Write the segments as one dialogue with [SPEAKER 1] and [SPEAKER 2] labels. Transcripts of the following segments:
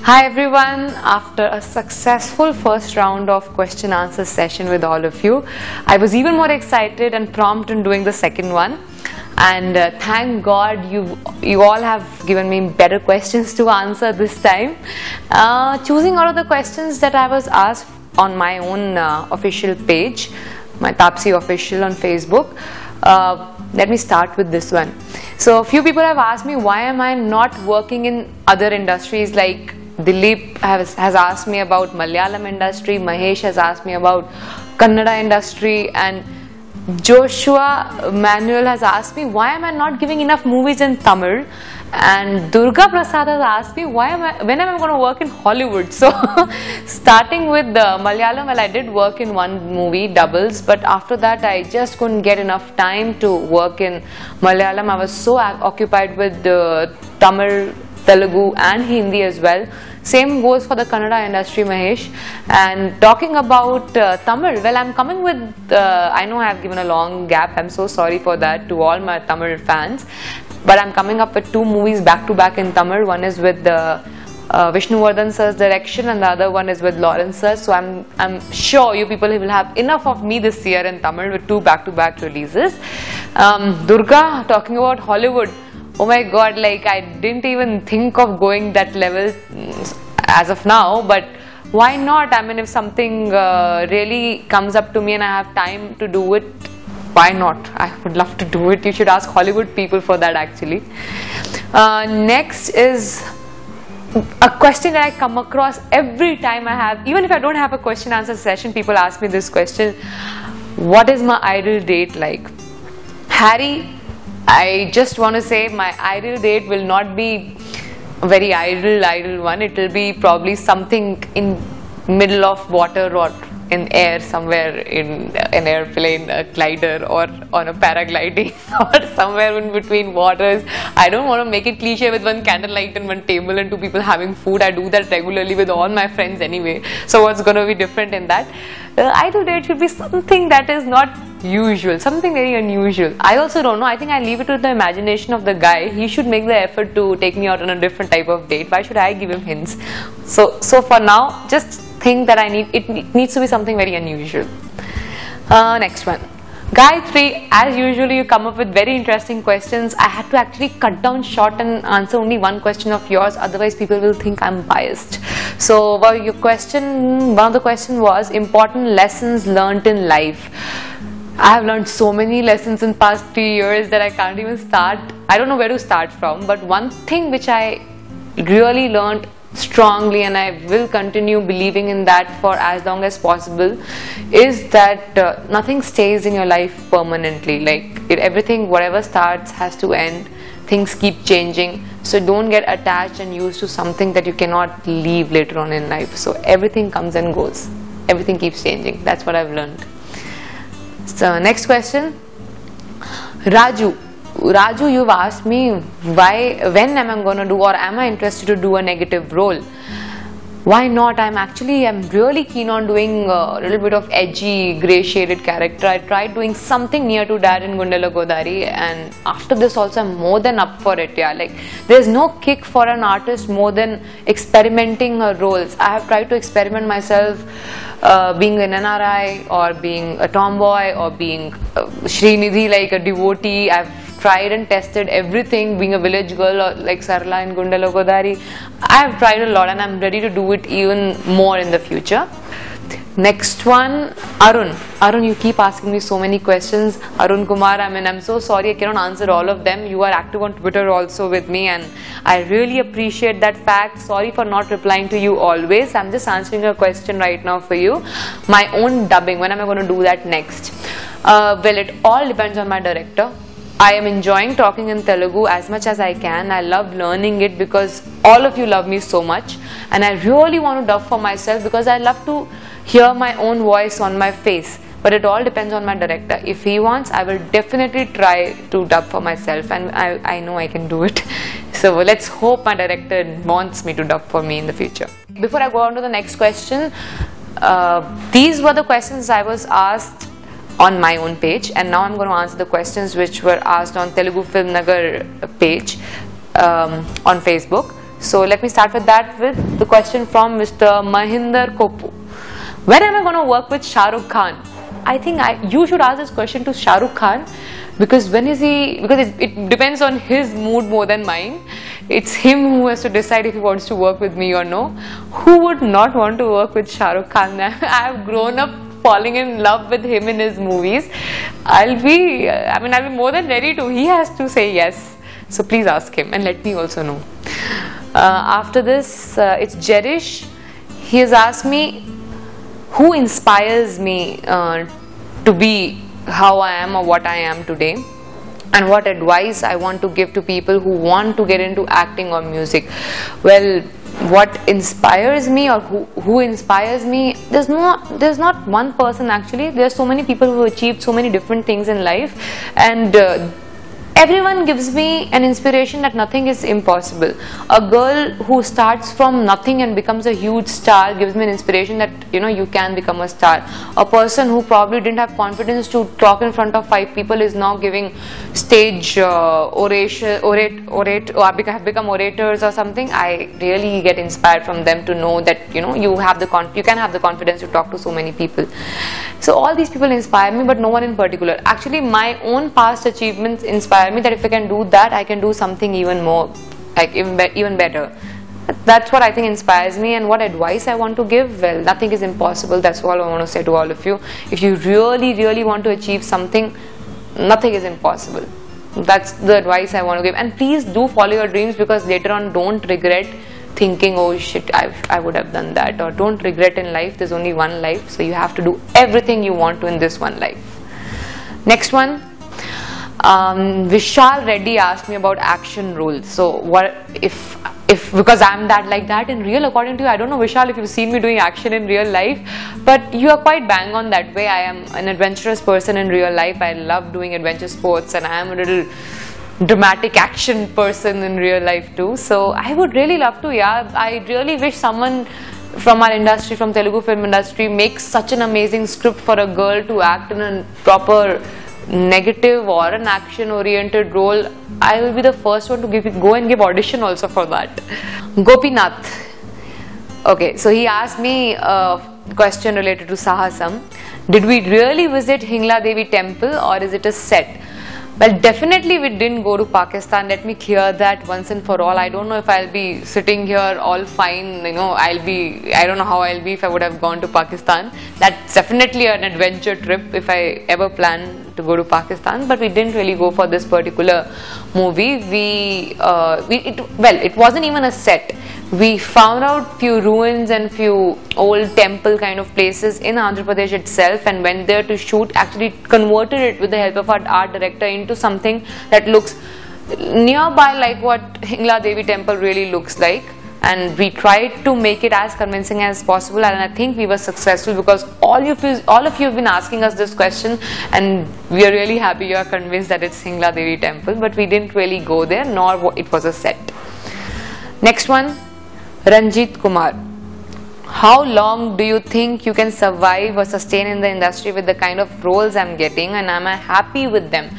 [SPEAKER 1] Hi everyone, after a successful first round of question answer session with all of you, I was even more excited and prompt in doing the second one, and thank God you all have given me better questions to answer this time. Choosing out of the questions that I was asked on my own official page, my Taapsee official on Facebook, let me start with this one. So a few people have asked me why am I not working in other industries, like Dilip has asked me about Malayalam industry, Mahesh has asked me about Kannada industry, and Joshua Manuel has asked me why am I not giving enough movies in Tamil, and Durga Prasad has asked me when am I going to work in Hollywood. So starting with Malayalam, well, I did work in one movie, Doubles, but after that I just couldn't get enough time to work in Malayalam. I was so occupied with Tamil, Telugu and Hindi as well. Same goes for the Kannada industry, Mahesh. And talking about Tamil, well, I'm coming with, I know I have given a long gap, I'm so sorry for that to all my Tamil fans, but I'm coming up with two movies back to back in Tamil. One is with Vishnuvardhan sir's direction and the other one is with Lawrence sir. So I'm sure you people will have enough of me this year in Tamil with two back to back releases. Durga, talking about Hollywood, oh my God, like I didn't even think of going that level as of now, but why not? I mean, if something really comes up to me and I have time to do it, why not? I would love to do it. You should ask Hollywood people for that actually. Next is a question that I come across every time I have, even if I don't have a question answer session, people ask me this question: what is my ideal date like? Harry, I just want to say my ideal date will not be a very idle one. It will be probably something in middle of water or in air, somewhere in an airplane, a glider, or on a paragliding, or somewhere in between waters. I don't want to make it cliche with one candlelight and one table and two people having food. I do that regularly with all my friends anyway. So what's going to be different in that? Ideal date should be something that is not usual, something very unusual. I also don't know. I think I leave it to the imagination of the guy. He should make the effort to take me out on a different type of date. Why should I give him hints? So for now, just think that it needs to be something very unusual. Next one. Gayatri, as usual you come up with very interesting questions. I had to actually cut down short and answer only one question of yours, otherwise people will think I'm biased. So your question, one of the questions was important lessons learnt in life. I have learned so many lessons in past 3 years that I can't even start. I don't know where to start from, but one thing which I really learned strongly, and I will continue believing in that for as long as possible, is that nothing stays in your life permanently. Like everything, whatever starts has to end. Things keep changing, so don't get attached and used to something that you cannot leave later on in life. So everything comes and goes, everything keeps changing. That's what I've learned. So next question, Raju, you've asked me when am I going to do, or am I interested to do a negative role? Why not? I'm really keen on doing a little bit of edgy, grey shaded character. I tried doing something near to that in Gundala Godari, and after this also I'm more than up for it. Yeah, like there's no kick for an artist more than experimenting her roles. I have tried to experiment myself, being an NRI or being a tomboy or being Srinidhi, like a devotee. I've tried and tested everything, being a village girl or like Sarla in Gundala Godari. I have tried a lot and I'm ready to do it even more in the future. Next one, Arun, you keep asking me so many questions. Arun Kumar, I mean, I'm so sorry I cannot answer all of them. You are active on Twitter also with me, and I really appreciate that fact. Sorry for not replying to you always. I'm just answering a question right now for you. My own dubbing, when am I going to do that next? Well, it all depends on my director. I am enjoying talking in Telugu as much as I can. I love learning it because all of you love me so much, and I really want to dub for myself because I love to hear my own voice on my face. But it all depends on my director. If he wants, I will definitely try to dub for myself, and I know I can do it. So let's hope my director wants me to dub for me in the future. Before I go on to the next question, these were the questions I was asked on my own page, and now I'm going to answer the questions which were asked on Telugu Film Nagar page on Facebook. So let me start with that, with the question from Mr. Mahinder Kopu. When am I going to work with Shah Rukh Khan? I think you should ask this question to Shah Rukh Khan, because when is he, because it depends on his mood more than mine. It's him who has to decide if he wants to work with me or no. Who would not want to work with Shah Rukh Khan? I have grown up falling in love with him in his movies. I'll be more than ready to. He has to say yes. So please ask him and let me also know. After this, it's Jerish. He has asked me, who inspires me to be how I am or what I am today, and what advice I want to give to people who want to get into acting or music. Well, what inspires me, or who inspires me, there's not one person actually. There are so many people who achieved so many different things in life, and everyone gives me an inspiration that nothing is impossible. A girl who starts from nothing and becomes a huge star gives me an inspiration that you can become a star. A person who probably didn't have confidence to talk in front of 5 people is now giving stage oration, have become orators or something. I really get inspired from them to know that you can have the confidence to talk to so many people. So all these people inspire me, but no one in particular. Actually, my own past achievements inspire me, that if I can do that, I can do something even more, like even better. That's what I think inspires me. And what advice I want to give? Well, nothing is impossible. That's all I want to say to all of you. If you really want to achieve something, nothing is impossible. That's the advice I want to give. And please do follow your dreams, because later on don't regret thinking, oh shit, I would have done that. Or don't regret in life. There's only one life, so you have to do everything you want to in this one life. Next one. Vishal Reddy asked me about action roles. So what if because I'm like that in real, according to you? I don't know, Vishal, if you've seen me doing action in real life, but you are quite bang on that way. I am an adventurous person in real life. I love doing adventure sports, and I am a little dramatic action person in real life too. So I would really love to. Yeah, I really wish someone from our industry, from Telugu film industry, makes such an amazing script for a girl to act in a proper negative or an action oriented role. I will be the first one to go and give audition also for that. Gopinath. Okay, so he asked me a question related to Sahasam. Did we really visit Hingla Devi temple, or is it a set? Well, definitely we didn't go to Pakistan. Let me clear that once and for all. I don't know if I'll be sitting here all fine. I don't know how I'll be if I would have gone to Pakistan. That's definitely an adventure trip if I ever plan to go to Pakistan. But we didn't really go for this particular movie. It wasn't even a set. We found out few ruins and few old temple kind of places in Andhra Pradesh itself, and went there to shoot. Actually converted it with the help of our art director into something that looks nearby like what Hingla Devi temple really looks like, and we tried to make it as convincing as possible, and I think we were successful, because all of you have been asking us this question, and we are really happy you are convinced that it's Hingla Devi temple, but we didn't really go there, nor it was a set. Next one, Ranjit Kumar. How long do you think you can survive or sustain in the industry with the kind of roles I'm getting, and am I happy with them?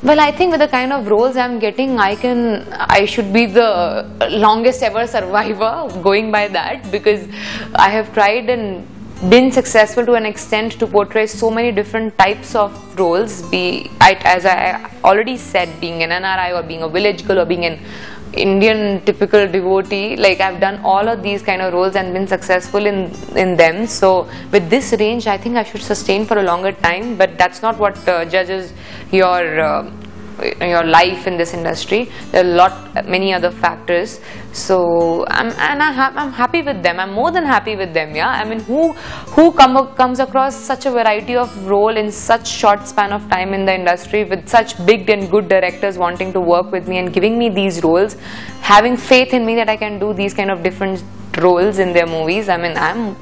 [SPEAKER 1] Well, I think with the kind of roles I'm getting, I should be the longest ever survivor, going by that, because I have tried and been successful to an extent to portray so many different types of roles, as I already said, being an NRI, or being a village girl, or being an Indian typical devotee. Like, I've done all of these kind of roles and been successful in them. So with this range, I think I should sustain for a longer time, but that's not what judges your life in this industry. There are many other factors. So I'm happy with them. I'm more than happy with them. Yeah, I mean, who comes across such a variety of role in such short span of time in the industry, with such big and good directors wanting to work with me and giving me these roles, having faith in me that I can do these kind of different roles in their movies. I mean, I'm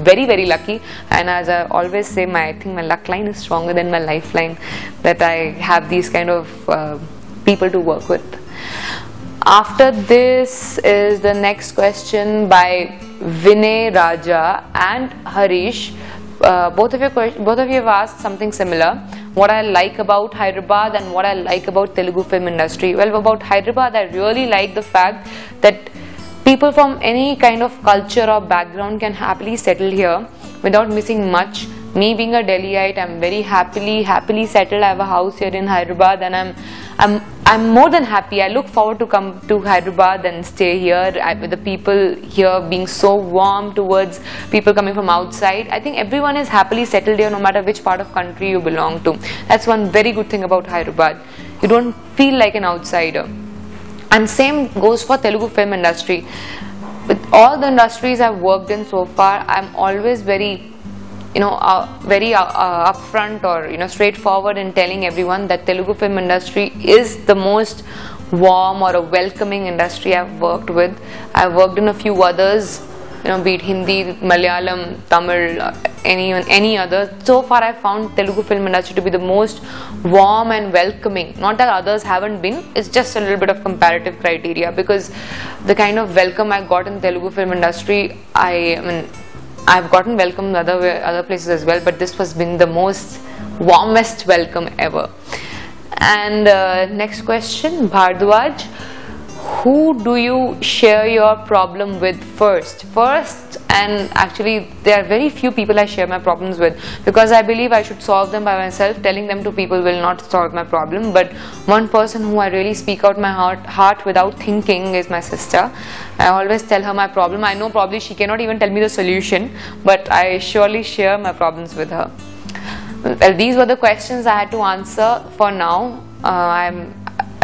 [SPEAKER 1] very, very lucky, and as I always say, I think my luck line is stronger than my lifeline, that I have these kind of people to work with. After this is the next question by Vinay Raja and Harish. Both of you have asked something similar. what I like about Hyderabad and what I like about Telugu film industry. Well, about Hyderabad, I really like the fact that people from any kind of culture or background can happily settle here without missing much. Me being a Delhiite, I'm very happily settled. I have a house here in Hyderabad, and I'm more than happy. I look forward to come to Hyderabad and stay here. With the people here being so warm towards people coming from outside, I think everyone is happily settled here, no matter which part of country you belong to. That's one very good thing about Hyderabad. You don't feel like an outsider. And same goes for Telugu film industry. With all the industries I've worked in so far, I'm always very upfront or straightforward in telling everyone that Telugu film industry is the most warm or a welcoming industry I've worked with. I've worked in a few others, be it Hindi, Malayalam, Tamil, any other. So far I found Telugu film industry to be the most warm and welcoming. Not that others haven't been, it's just a little bit of comparative criteria, because the kind of welcome I got in Telugu film industry, I've gotten welcome in other places as well, but this has been the most warmest welcome ever. And next question, Bhardwaj. Who do you share your problem with first? And actually there are very few people I share my problems with, because I believe I should solve them by myself. Telling them to people will not solve my problem. But one person who I really speak out my heart without thinking is my sister. I always tell her my problem. I know probably she cannot even tell me the solution, but I surely share my problems with her. Well, these were the questions I had to answer for now.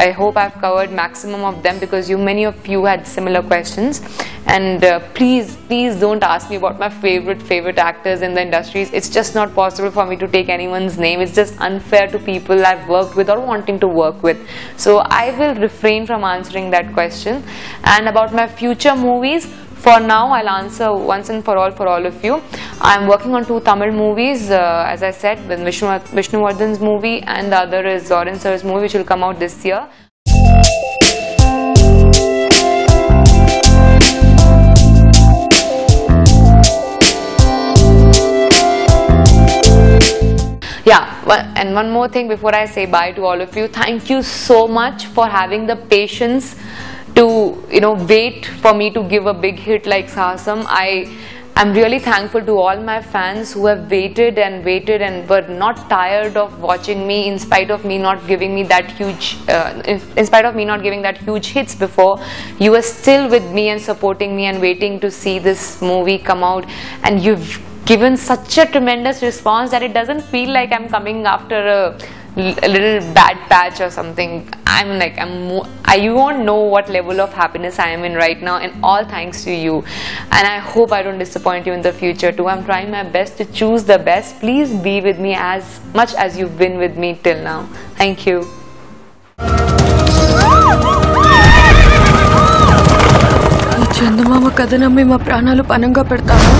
[SPEAKER 1] I hope I've covered maximum of them, because many of you had similar questions. And please don't ask me about my favorite actors in the industries. It's just not possible for me to take anyone's name. It's just unfair to people I've worked with or wanting to work with. So I will refrain from answering that question. And about my future movies, for now I'll answer once and for all of you. I'm working on 2 Tamil movies, as I said, with Vishnuvardhan's movie, and the other is Zoran Sir's movie, which will come out this year. Yeah, and one more thing before I say bye to all of you. Thank you so much for having the patience to wait for me to give a big hit like Sahasam. I'm really thankful to all my fans who have waited and were not tired of watching me in spite of me not giving me that huge hits before. You were still with me and supporting me and waiting to see this movie come out, and you've given such a tremendous response that it doesn't feel like I'm coming after a little bad patch or something. You won't know what level of happiness I am in right now, and all thanks to you. And I hope I don't disappoint you in the future too. I'm trying my best to choose the best. Please be with me as much as you've been with me till now. Thank you.
[SPEAKER 2] చందమామ కథ నమ్మి మా ప్రాణాలు పనంగా పెడతావా?